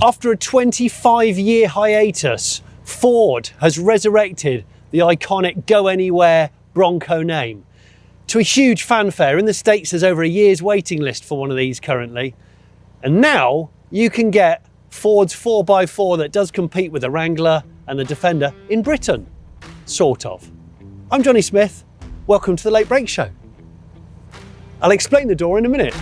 After a 25-year hiatus, Ford has resurrected the iconic Go Anywhere Bronco name. To a huge fanfare. In the States, there's over a year's waiting list for one of these currently. And now you can get Ford's 4x4 that does compete with the Wrangler and the Defender in Britain, sort of. I'm Jonny Smith. Welcome to the Late Break Show. I'll explain the door in a minute.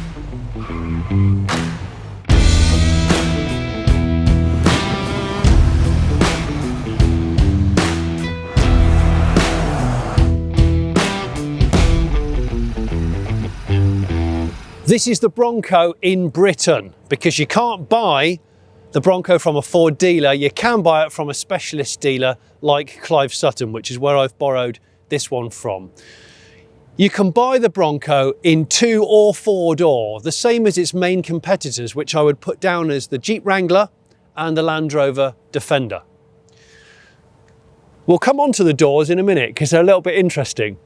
This is the Bronco in Britain, because you can't buy the Bronco from a Ford dealer. You can buy it from a specialist dealer like Clive Sutton, which is where I've borrowed this one from. You can buy the Bronco in 2 or 4 door, the same as its main competitors, which I would put down as the Jeep Wrangler and the Land Rover Defender. We'll come on to the doors in a minute because they're a little bit interesting.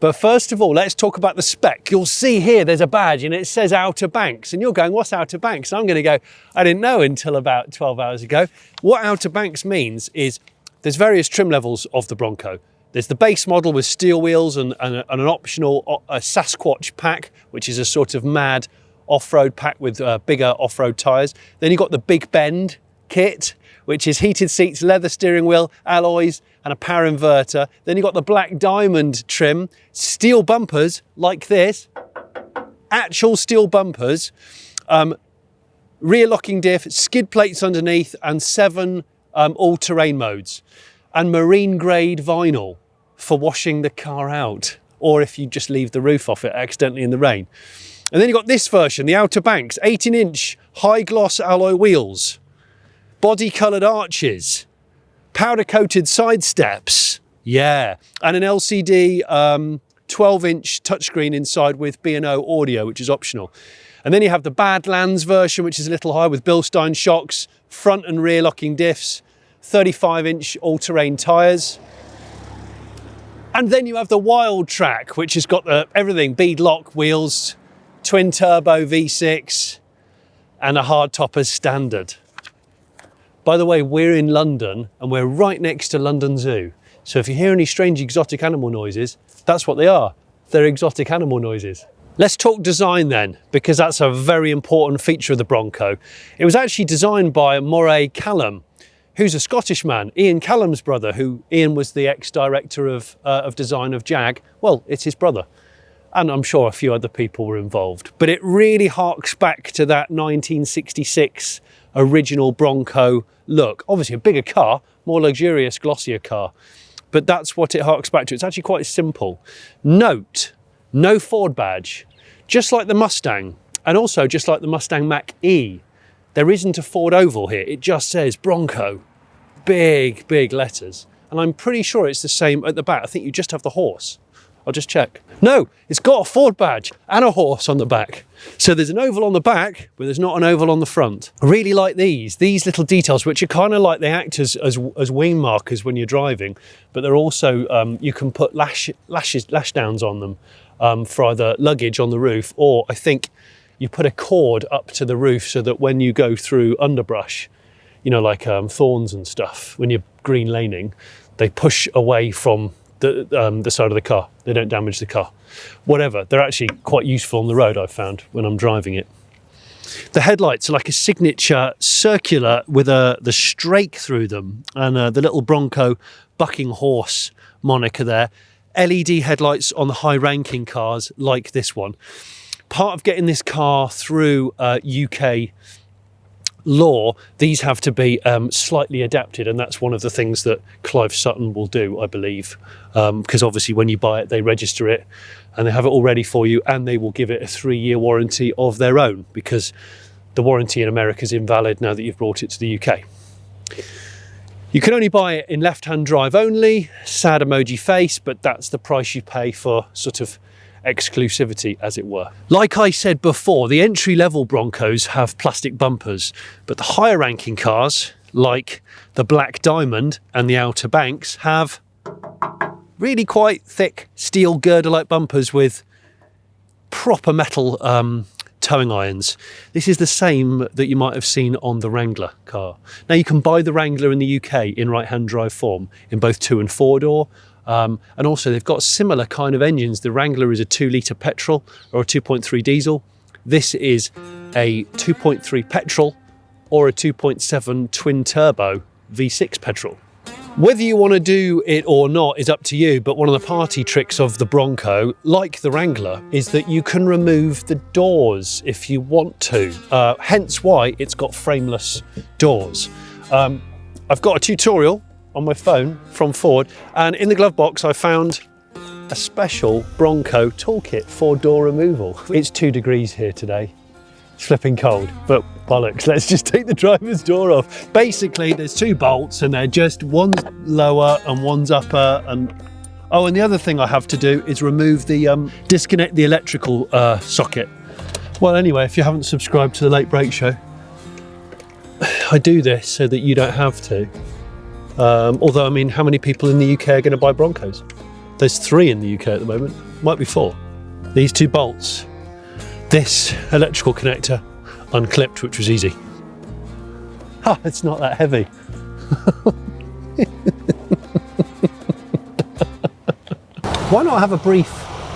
But first of all, let's talk about the spec. You'll see here there's a badge and it says Outer Banks. And you're going, what's Outer Banks? And I'm going to go, I didn't know until about 12 hours ago. What Outer Banks means is there's various trim levels of the Bronco. There's the base model with steel wheels and an optional Sasquatch pack, which is a sort of mad off-road pack with bigger off-road tyres. Then you've got the Big Bend kit, which is heated seats, leather steering wheel, alloys, and a power inverter. Then you've got the black diamond trim, steel bumpers like this, actual steel bumpers, rear locking diff, skid plates underneath, and 7 all-terrain modes, and marine grade vinyl for washing the car out, or if you just leave the roof off it accidentally in the rain. And then you've got this version, the Outer Banks, 18-inch high gloss alloy wheels, body coloured arches, powder coated side steps, yeah, and an LCD 12-inch touchscreen inside with B&O audio, which is optional. And then you have the Badlands version, which is a little higher with Bilstein shocks, front and rear locking diffs, 35-inch all-terrain tyres. And then you have the Wild Track, which has got everything, bead lock wheels, twin turbo V6, and a hardtop as standard. By the way, we're in London and we're right next to London Zoo. So if you hear any strange exotic animal noises, that's what they are. They're exotic animal noises. Let's talk design then, because that's a very important feature of the Bronco. It was actually designed by Moray Callum, who's a Scottish man, Ian Callum's brother, Ian was the ex-director of design of Jag. Well, it's his brother. And I'm sure a few other people were involved. But it really harks back to that 1966 original Bronco look. Obviously a bigger car, more luxurious, glossier car. But that's what it harks back to. It's actually quite simple. Note, no Ford badge. Just like the Mustang, and also just like the Mustang Mach-E. There isn't a Ford oval here. It just says Bronco. Big, big letters. And I'm pretty sure it's the same at the back. I think you just have the horse. I'll just check. No, it's got a Ford badge and a horse on the back. So there's an oval on the back, but there's not an oval on the front. I really like these little details, which are kind of like they act as wing markers when you're driving, but they're also, you can put lash downs on them for either luggage on the roof, or I think you put a cord up to the roof so that when you go through underbrush, you know, like thorns and stuff, when you're green laning, they push away from the side of the car. They don't damage the car. Whatever, they're actually quite useful on the road, I've found, when I'm driving it. The headlights are like a signature circular with the strake through them, and the little Bronco bucking horse moniker there. LED headlights on the high-ranking cars like this one. Part of getting this car through UK law, these have to be slightly adapted, and that's one of the things that Clive Sutton will do, I believe, because obviously when you buy it they register it and they have it all ready for you, and they will give it a 3-year warranty of their own, because the warranty in America is invalid now that you've brought it to the UK. You can only buy it in left-hand drive only, sad emoji face, but that's the price you pay for sort of exclusivity, as it were. Like I said before, the entry-level Broncos have plastic bumpers, but the higher ranking cars, like the Black Diamond and the Outer Banks, have really quite thick steel girder-like bumpers with proper metal towing irons. This is the same that you might have seen on the Wrangler car. Now you can buy the Wrangler in the UK in right-hand drive form in both 2 and 4 door. And also they've got similar kind of engines. The Wrangler is a 2-litre petrol or a 2.3 diesel. This is a 2.3 petrol or a 2.7 twin turbo V6 petrol. Whether you want to do it or not is up to you, but one of the party tricks of the Bronco, like the Wrangler, is that you can remove the doors if you want to, hence why it's got frameless doors. I've got a tutorial on my phone from Ford, and in the glove box I found a special Bronco toolkit for door removal. It's 2 degrees here today. It's flipping cold, but bollocks, let's just take the driver's door off. Basically, there's 2 bolts and they're just, one's lower and one's upper. And oh, and the other thing I have to do is remove the, disconnect the electrical socket. Well, anyway, if you haven't subscribed to the Late Break Show, I do this so that you don't have to. Although, I mean, how many people in the UK are going to buy Broncos? There's 3 in the UK at the moment, might be 4. These 2 bolts. This electrical connector unclipped, which was easy. Ah, it's not that heavy. Why not have a brief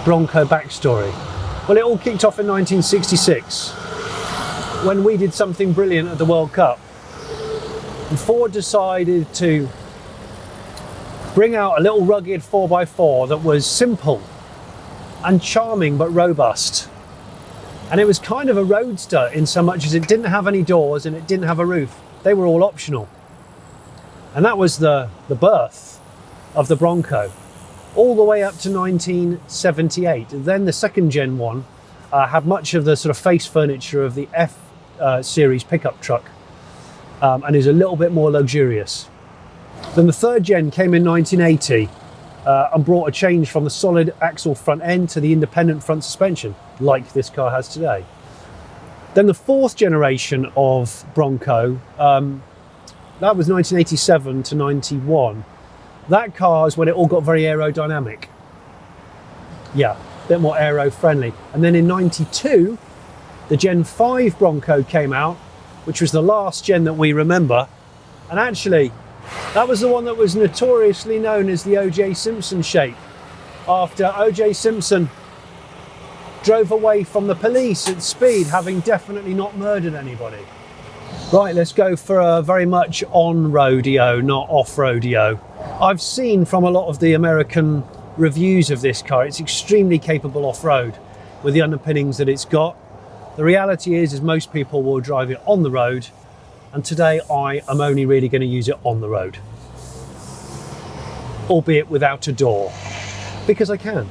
Bronco backstory? Well, it all kicked off in 1966 when we did something brilliant at the World Cup. And Ford decided to bring out a little rugged 4x4 that was simple and charming but robust. And it was kind of a roadster in so much as it didn't have any doors and it didn't have a roof. They were all optional. And that was the birth of the Bronco, all the way up to 1978. Then the second gen one had much of the sort of face furniture of the F series pickup truck, and is a little bit more luxurious. Then the third gen came in 1980 and brought a change from the solid axle front end to the independent front suspension, like this car has today. Then the fourth generation of Bronco, that was 1987 to 91. That car is when it all got very aerodynamic. Yeah, a bit more aero friendly. And then in 92, the Gen 5 Bronco came out, which was the last gen that we remember. And actually, that was the one that was notoriously known as the O.J. Simpson shape, after O.J. Simpson drove away from the police at speed, having definitely not murdered anybody. Right, let's go for a very much on-rodeo, not off-rodeo. I've seen from a lot of the American reviews of this car, it's extremely capable off-road with the underpinnings that it's got. The reality is most people will drive it on the road, and today I am only really going to use it on the road, albeit without a door, because I can.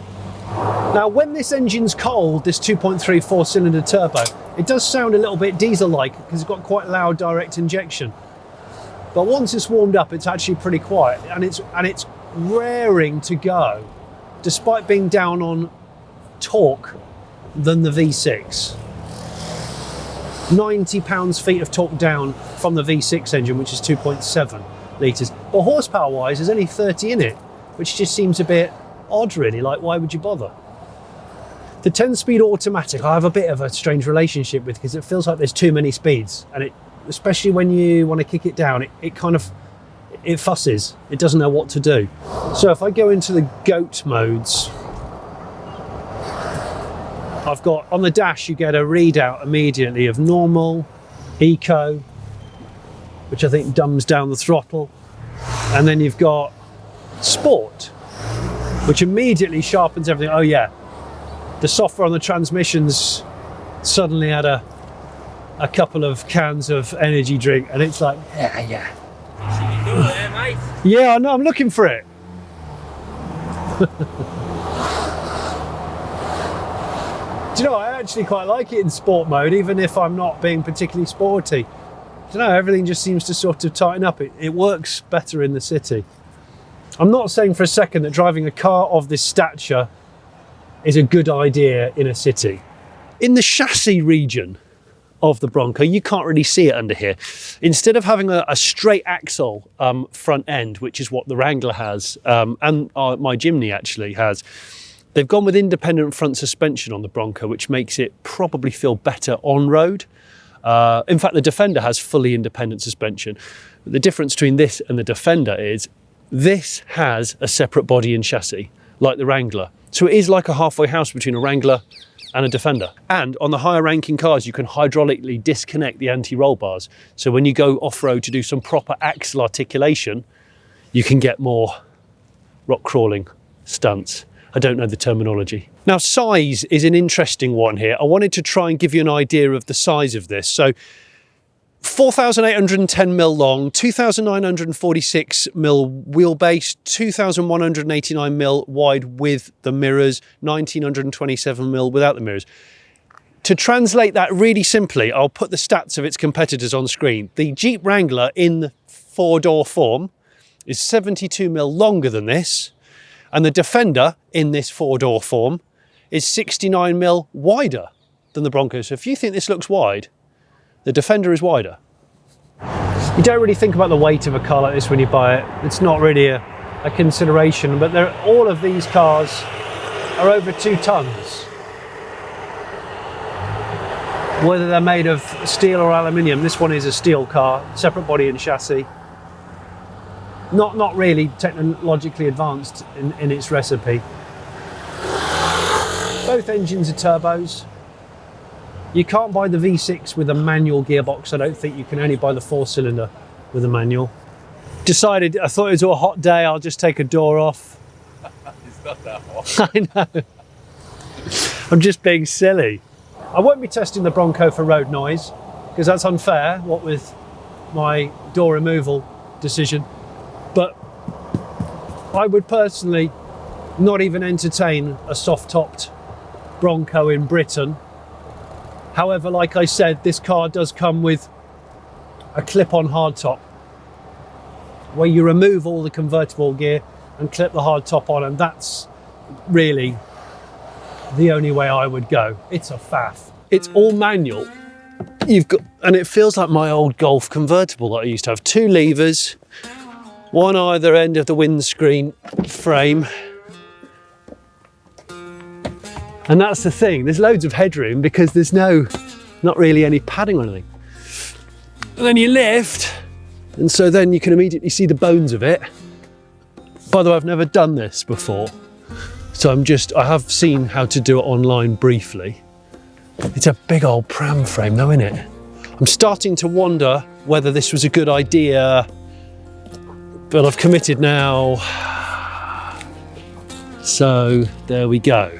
Now, when this engine's cold, this 2.3 4-cylinder turbo, it does sound a little bit diesel-like because it's got quite loud direct injection. But once it's warmed up, it's actually pretty quiet, and it's raring to go, despite being down on torque than the V6. 90 pounds-feet of torque down from the V6 engine, which is 2.7 litres. But horsepower-wise, there's only 30 in it, which just seems a bit odd, really. Like, why would you bother? The 10-speed automatic, I have a bit of a strange relationship with, because it feels like there's too many speeds, and it, especially when you want to kick it down, it kind of, it fusses. It doesn't know what to do. So if I go into the G.O.A.T modes, I've got, on the dash, you get a readout immediately of normal, eco, which I think dumbs down the throttle, and then you've got sport, which immediately sharpens everything. Oh yeah, the software on the transmissions suddenly had a couple of cans of energy drink, and it's like, yeah. Yeah, I know, I'm looking for it. Do you know, I actually quite like it in sport mode, even if I'm not being particularly sporty. Do you know, everything just seems to sort of tighten up. It works better in the city. I'm not saying for a second that driving a car of this stature is a good idea in a city. In the chassis region of the Bronco, you can't really see it under here. Instead of having a straight axle front end, which is what the Wrangler has, and my Jimny actually has, They've gone with independent front suspension on the Bronco, which makes it probably feel better on road. In fact, the Defender has fully independent suspension. But the difference between this and the Defender is this has a separate body and chassis, like the Wrangler. So it is like a halfway house between a Wrangler and a Defender. And on the higher ranking cars, you can hydraulically disconnect the anti-roll bars. So when you go off-road to do some proper axle articulation, you can get more rock crawling stunts. I don't know the terminology. Now, size is an interesting one here. I wanted to try and give you an idea of the size of this. So 4,810mm long, 2,946mm wheelbase, 2,189mm wide with the mirrors, 1,927mm without the mirrors. To translate that really simply, I'll put the stats of its competitors on screen. The Jeep Wrangler in the four-door form is 72mm longer than this, and the Defender in this four-door form is 69mm wider than the Bronco. So if you think this looks wide, the Defender is wider. You don't really think about the weight of a car like this when you buy it. It's not really a consideration, but all of these cars are over 2 tons. Whether they're made of steel or aluminium, this one is a steel car, separate body and chassis. Not really technologically advanced in its recipe. Both engines are turbos. You can't buy the V6 with a manual gearbox. I don't think you can only buy the 4-cylinder with a manual. Decided, I thought it was a hot day, I'll just take a door off. It's not that hot. I know. I'm just being silly. I won't be testing the Bronco for road noise, because that's unfair, what with my door removal decision. But I would personally not even entertain a soft-topped Bronco in Britain. However, like I said, this car does come with a clip-on hardtop where you remove all the convertible gear and clip the hardtop on, and that's really the only way I would go. It's a faff. It's all manual. And it feels like my old Golf convertible that I used to have. 2 levers, one either end of the windscreen frame. And that's the thing, there's loads of headroom because there's not really any padding or anything. And then you lift, and so then you can immediately see the bones of it. By the way, I've never done this before, so I have seen how to do it online briefly. It's a big old pram frame though, isn't it? I'm starting to wonder whether this was a good idea, but I've committed now. So there we go.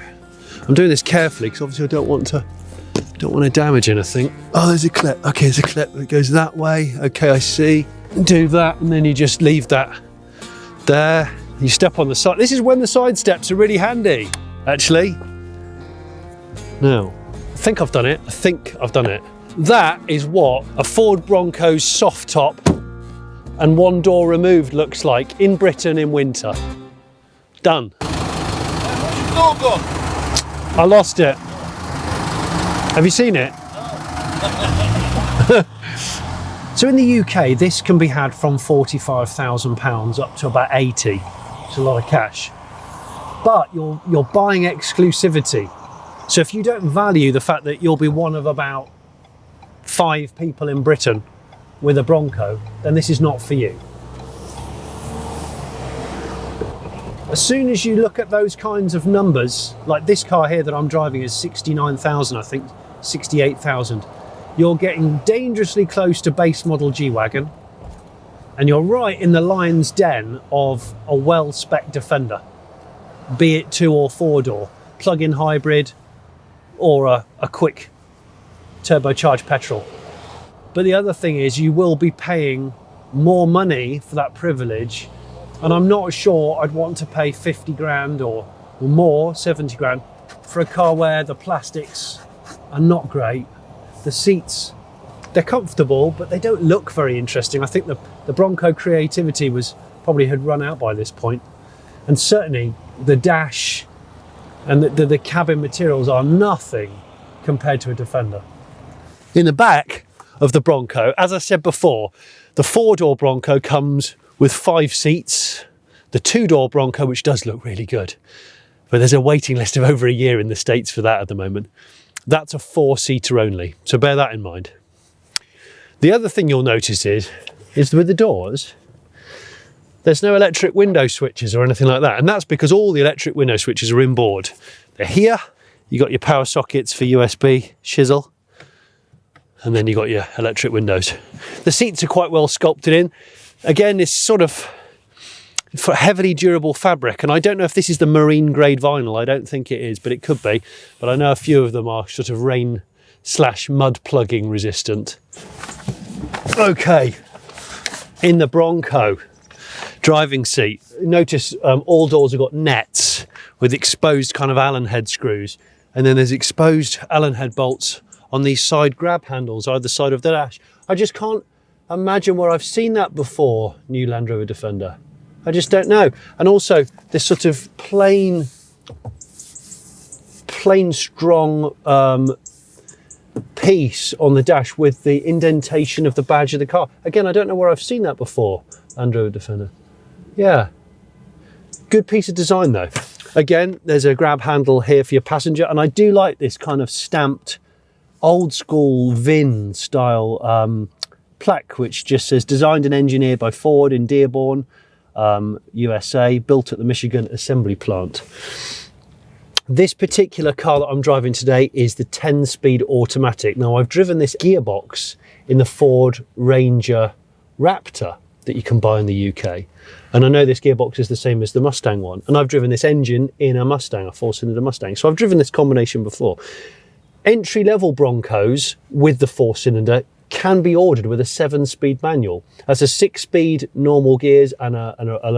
I'm doing this carefully because obviously I don't want to damage anything. Oh, there's a clip. Okay, there's a clip that goes that way. Okay, I see. Do that, and then you just leave that there. You step on the side. This is when the side steps are really handy, actually. Now, I think I've done it. That is what a Ford Bronco's soft top and one door removed looks like in Britain in winter. Done. Where's your door gone? I lost it. Have you seen it? So in the UK, this can be had from £45,000 up to about 80. It's a lot of cash. But you're buying exclusivity. So if you don't value the fact that you'll be one of about 5 people in Britain with a Bronco, then this is not for you. As soon as you look at those kinds of numbers, like this car here that I'm driving is 69,000, I think, 68,000. You're getting dangerously close to base model G-Wagon, and you're right in the lion's den of a well-spec Defender, be it 2 or 4-door, plug-in hybrid, or a quick turbocharged petrol. But the other thing is you will be paying more money for that privilege. And I'm not sure I'd want to pay 50 grand or more, 70 grand, for a car where the plastics are not great. The seats, they're comfortable, but they don't look very interesting. I think the Bronco creativity had run out by this point. And certainly the dash and the cabin materials are nothing compared to a Defender. In the back of the Bronco, as I said before, the 4-door Bronco comes with 5 seats. The 2-door Bronco, which does look really good, But there's a waiting list of over a year in the States for that at the moment. That's a 4-seater only, so bear that in mind. The other thing you'll notice is with the doors, there's no electric window switches or anything like that. And that's because all the electric window switches are inboard. They're here. You got your power sockets for USB, shizzle. And then you got your electric windows. The seats are quite well sculpted in. Again, it's sort of for heavily durable fabric. And I don't know if this is the marine grade vinyl. I don't think it is, but it could be. But I know a few of them are sort of rain/mud plugging resistant. Okay, in the Bronco driving seat, notice all doors have got nets with exposed kind of Allen head screws, and then there's exposed Allen head bolts on these side grab handles either side of the dash. I just can't imagine where I've seen that before, new Land Rover Defender. I just don't know. And also this sort of plain strong piece on the dash with the indentation of the badge of the car. Again, I don't know where I've seen that before, Land Rover Defender. Yeah, good piece of design though. Again, there's a grab handle here for your passenger, and I do like this kind of stamped old school VIN style plaque, which just says designed and engineered by Ford in Dearborn, USA, built at the Michigan assembly plant. This particular car that I'm driving today is the 10-speed automatic. Now, I've driven this gearbox in the Ford Ranger Raptor that you can buy in the UK. And I know this gearbox is the same as the Mustang one. And I've driven this engine in a Mustang, a 4-cylinder Mustang. So I've driven this combination before. Entry-level Broncos with the 4-cylinder can be ordered with a 7-speed manual. That's a 6-speed normal gears and a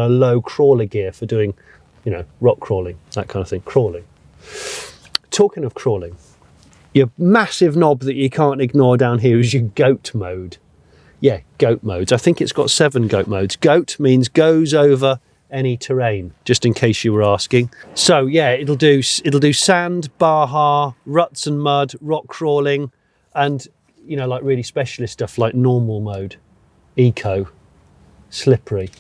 low crawler gear for doing, you know, rock crawling, that kind of thing, crawling. Talking of crawling, your massive knob that you can't ignore down here is your GO.A.T mode. Yeah, GO.A.T modes. I think it's got 7 GO.A.T modes. GO.A.T means goes over any terrain, just in case you were asking. So yeah, it'll do sand, baja, ruts and mud, rock crawling, and you know, like really specialist stuff like normal mode, eco, slippery.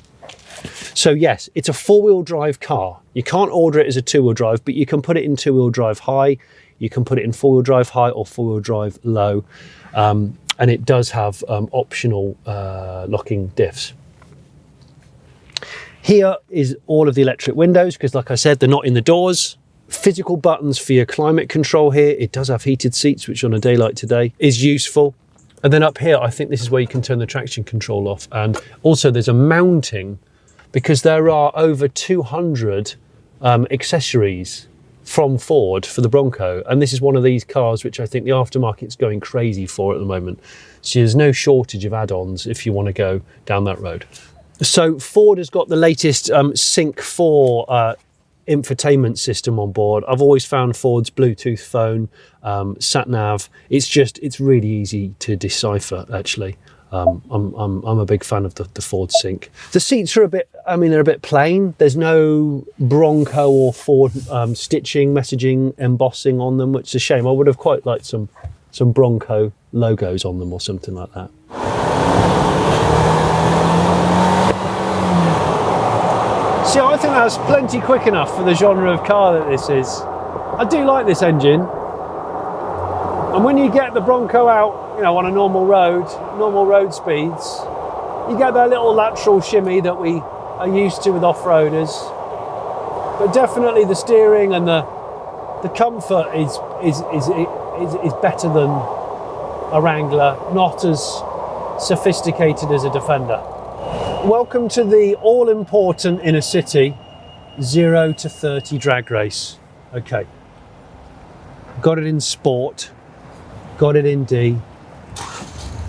So yes, it's a 4-wheel drive car. You can't order it as a 2-wheel drive, but you can put it in 2-wheel drive high, you can put it in 4-wheel drive high or 4-wheel drive low. And it does have optional locking diffs. Here is all of the electric windows, because like I said, they're not in the doors. Physical buttons for your climate control here. It does have heated seats, which on a day like today is useful. And then up here, I think this is where you can turn the traction control off. And also there's a mounting, because there are over 200 accessories from Ford for the Bronco, and this is one of these cars which I think the aftermarket's going crazy for at the moment. So there's no shortage of add-ons if you want to go down that road. So Ford has got the latest Sync 4 infotainment system on board. I've always found Ford's Bluetooth phone, sat nav, it's really easy to decipher actually. I'm a big fan of the Ford Sync. The seats are they're a bit plain. There's no Bronco or Ford stitching, messaging, embossing on them, which is a shame. I would have quite liked some Bronco logos on them or something like that. See, I think that's plenty quick enough for the genre of car that this is. I do like this engine. And when you get the Bronco out, you know, on a normal road speeds, you get that little lateral shimmy that we are used to with off-roaders. But definitely the steering and the comfort is better than a Wrangler, not as sophisticated as a Defender. Welcome to the all-important inner city 0 to 30 drag race. Okay, got it in sport, got it in D.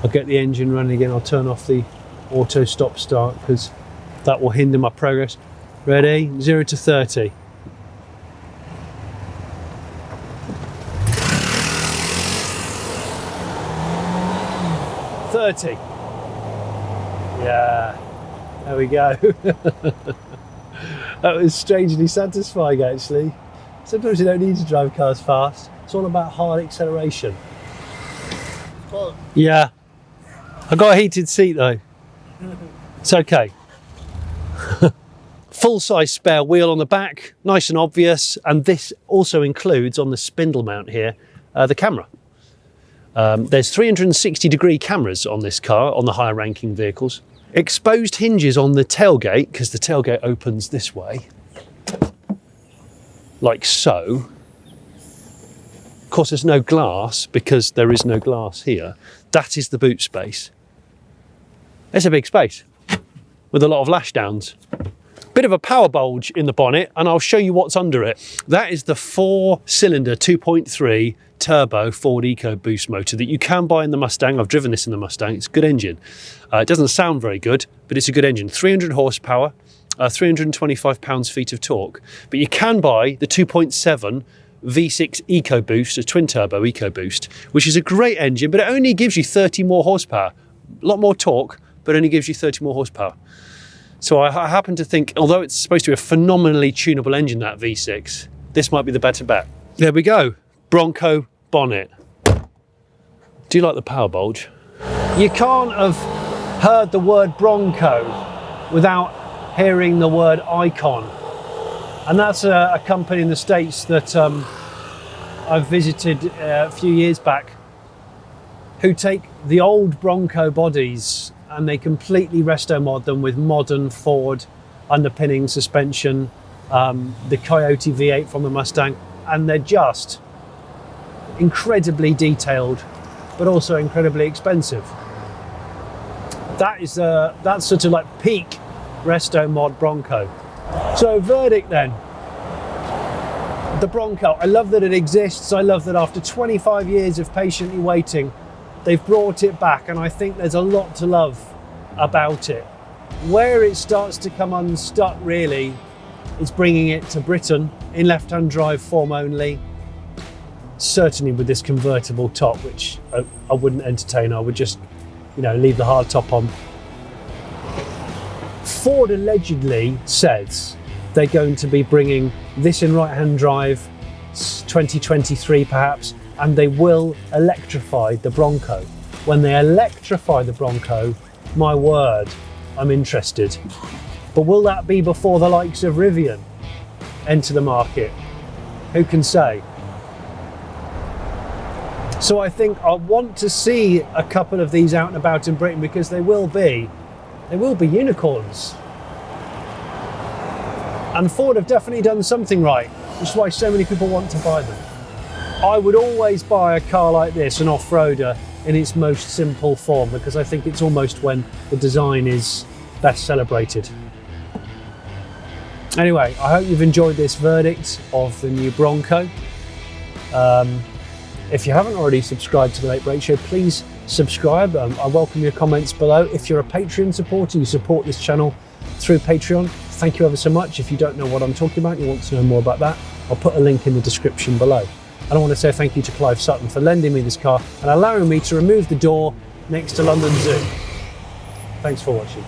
I'll get the engine running again. I'll turn off the auto stop start because that will hinder my progress. Ready? 0 to 30. Yeah, there we go. That was strangely satisfying actually. Sometimes you don't need to drive cars fast. It's all about hard acceleration. Yeah, I got a heated seat though. It's okay. Full-size spare wheel on the back, nice and obvious, and this also includes on the spindle mount here the camera. There's 360-degree cameras on this car, on the higher ranking vehicles. Exposed hinges on the tailgate, because the tailgate opens this way, like so. Of course, there's no glass because there is no glass here. That is the boot space. It's a big space with a lot of lashdowns. Bit of a power bulge in the bonnet, and I'll show you what's under it. That is the 4-cylinder 2.3 turbo Ford Ecoboost motor that you can buy in the Mustang. I've driven this in the Mustang. It's a good engine. It doesn't sound very good, but it's a good engine. 300 horsepower, 325 pounds-feet of torque. But you can buy the 2.7 V6 Ecoboost, a twin-turbo Ecoboost, which is a great engine, but it only gives you 30 more horsepower. A lot more torque, but only gives you 30 more horsepower. So I happen to think, although it's supposed to be a phenomenally tunable engine, that V6, this might be the better bet. There we go, Bronco bonnet. Do you like the power bulge? You can't have heard the word Bronco without hearing the word Icon. And that's a company in the States that I've visited a few years back, who take the old Bronco bodies and they completely resto mod them with modern Ford underpinning suspension, the G.O.A.T V8 from the Mustang, and they're just incredibly detailed, but also incredibly expensive. That's sort of like peak resto mod Bronco. So verdict then. The Bronco, I love that it exists. I love that after 25 years of patiently waiting, they've brought it back, and I think there's a lot to love about it. Where it starts to come unstuck really is bringing it to Britain in left-hand drive form only, certainly with this convertible top, which I wouldn't entertain. I would just, leave the hardtop on. Ford allegedly says they're going to be bringing this in right-hand drive 2023 perhaps, and they will electrify the Bronco. When they electrify the Bronco, my word, I'm interested. But will that be before the likes of Rivian enter the market? Who can say? So I think I want to see a couple of these out and about in Britain, because they will be unicorns. And Ford have definitely done something right, which is why so many people want to buy them. I would always buy a car like this, an off-roader, in its most simple form, because I think it's almost when the design is best celebrated. Anyway, I hope you've enjoyed this verdict of the new Bronco. If you haven't already subscribed to The Late Brake Show, please subscribe. I welcome your comments below. If you're a Patreon supporter, you support this channel through Patreon, thank you ever so much. If you don't know what I'm talking about, you want to know more about that, I'll put a link in the description below. And I want to say thank you to Clive Sutton for lending me this car and allowing me to remove the door next to London Zoo. Thanks for watching.